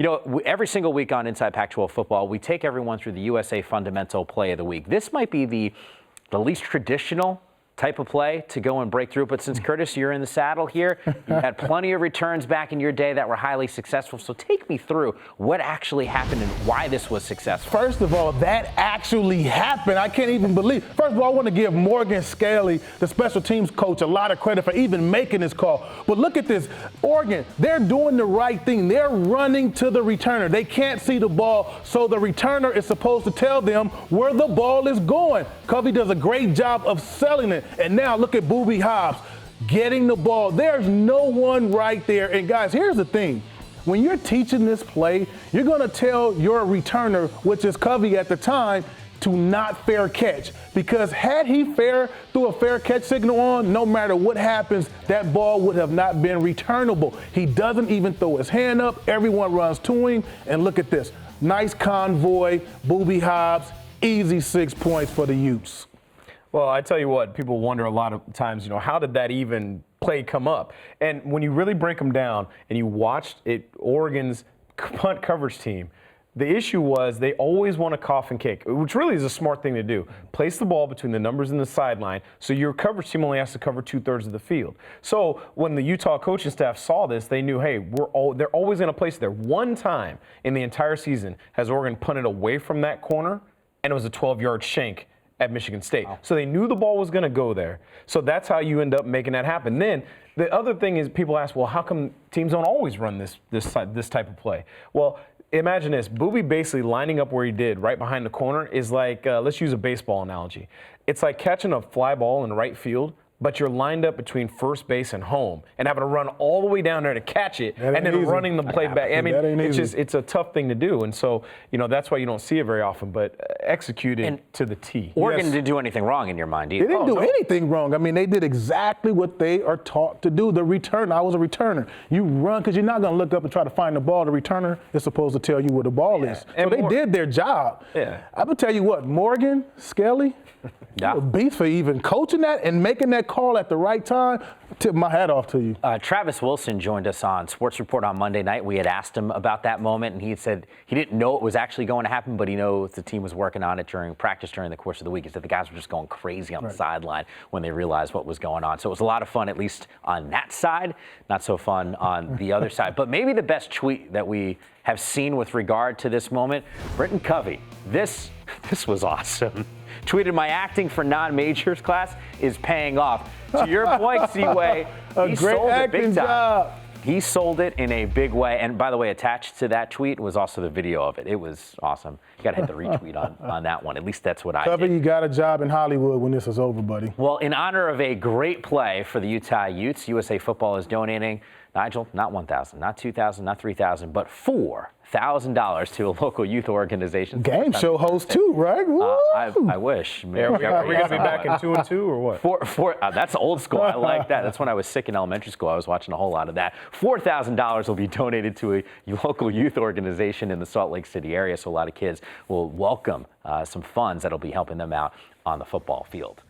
You know, every single week on Inside Pac-12 Football, we take everyone through the USA Fundamental Play of the Week. This might be the least traditional type of play to go and break through. But since, Curtis, you're in the saddle here, you had plenty of returns back in your day that were highly successful. So take me through what actually happened and why this was successful. First of all, that actually happened. I can't even believe. First of all, I want to give Morgan Scaly, the special teams coach, a lot of credit for even making this call. But look at this. Oregon, they're doing the right thing. They're running to the returner. They can't see the ball, so the returner is supposed to tell them where the ball is going. Covey does a great job of selling it. And now look at Boobie Hobbs getting the ball. There's no one right there. And guys, here's the thing. When you're teaching this play, you're going to tell your returner, which is Covey at the time, to not fair catch. Because had he threw a fair catch signal on, no matter what happens, that ball would have not been returnable. He doesn't even throw his hand up. Everyone runs to him. And look at this. Nice convoy, Boobie Hobbs, easy 6 points for the Utes. Well, I tell you what, people wonder a lot of times, how did that even play come up? And when you really break them down and you watched Oregon's punt coverage team, the issue was they always want to cough and kick, which really is a smart thing to do. Place the ball between the numbers and the sideline so your coverage team only has to cover 2/3 of the field. So when the Utah coaching staff saw this, they knew, hey, they're always going to place it there. One time in the entire season has Oregon punted away from that corner, and it was a 12-yard shank at Michigan State. Wow. So they knew the ball was going to go there. So that's how you end up making that happen. Then the other thing is people ask, well, how come teams don't always run this type of play? Well, imagine this. Boobie basically lining up where he did right behind the corner is like, let's use a baseball analogy. It's like catching a fly ball in right field, but you're lined up between first base and home and having to run all the way down there to catch it and then easy. Running the play back. I mean, it's a tough thing to do. And so, that's why you don't see it very often, but executed to the T. Oregon didn't do anything wrong in your mind either. They didn't do anything wrong. I mean, they did exactly what they are taught to do. The return, I was a returner. You run because you're not going to look up and try to find the ball. The returner is supposed to tell you where the ball is. So they did their job. Yeah. I'm going to tell you what, Morgan Scaly, a beast for even coaching that and making that call at the right time. Tip my hat off to you. Travis Wilson joined us on Sports Report on Monday night. We had asked him about that moment, and he had said he didn't know it was actually going to happen, but he knows the team was working on it during practice during the course of the week. He said the guys were just going crazy on the sideline when they realized what was going on. So it was a lot of fun, at least on that side, not so fun on the other side. But maybe the best tweet that we have seen with regard to this moment, Britton Covey. This was awesome. Tweeted, my acting for non-majors class is paying off. To your point, Seaway, he sold it big time. He sold it in a big way. And by the way, attached to that tweet was also the video of it. It was awesome. You got to hit the retweet on that one. At least that's what I did. You got a job in Hollywood when this is over, buddy. Well, in honor of a great play for the Utah Utes, USA Football is donating, Nigel, not $1,000, not $2,000, not $3,000, but $4,000 to a local youth organization. Game show host too, right? I wish. Yeah, we're going to be back in 2-2 or what? That's old school. I like that. That's when I was sick in elementary school. I was watching a whole lot of that. $4,000 will be donated to a local youth organization in the Salt Lake City area, so a lot of kids will welcome some funds that'll be helping them out on the football field.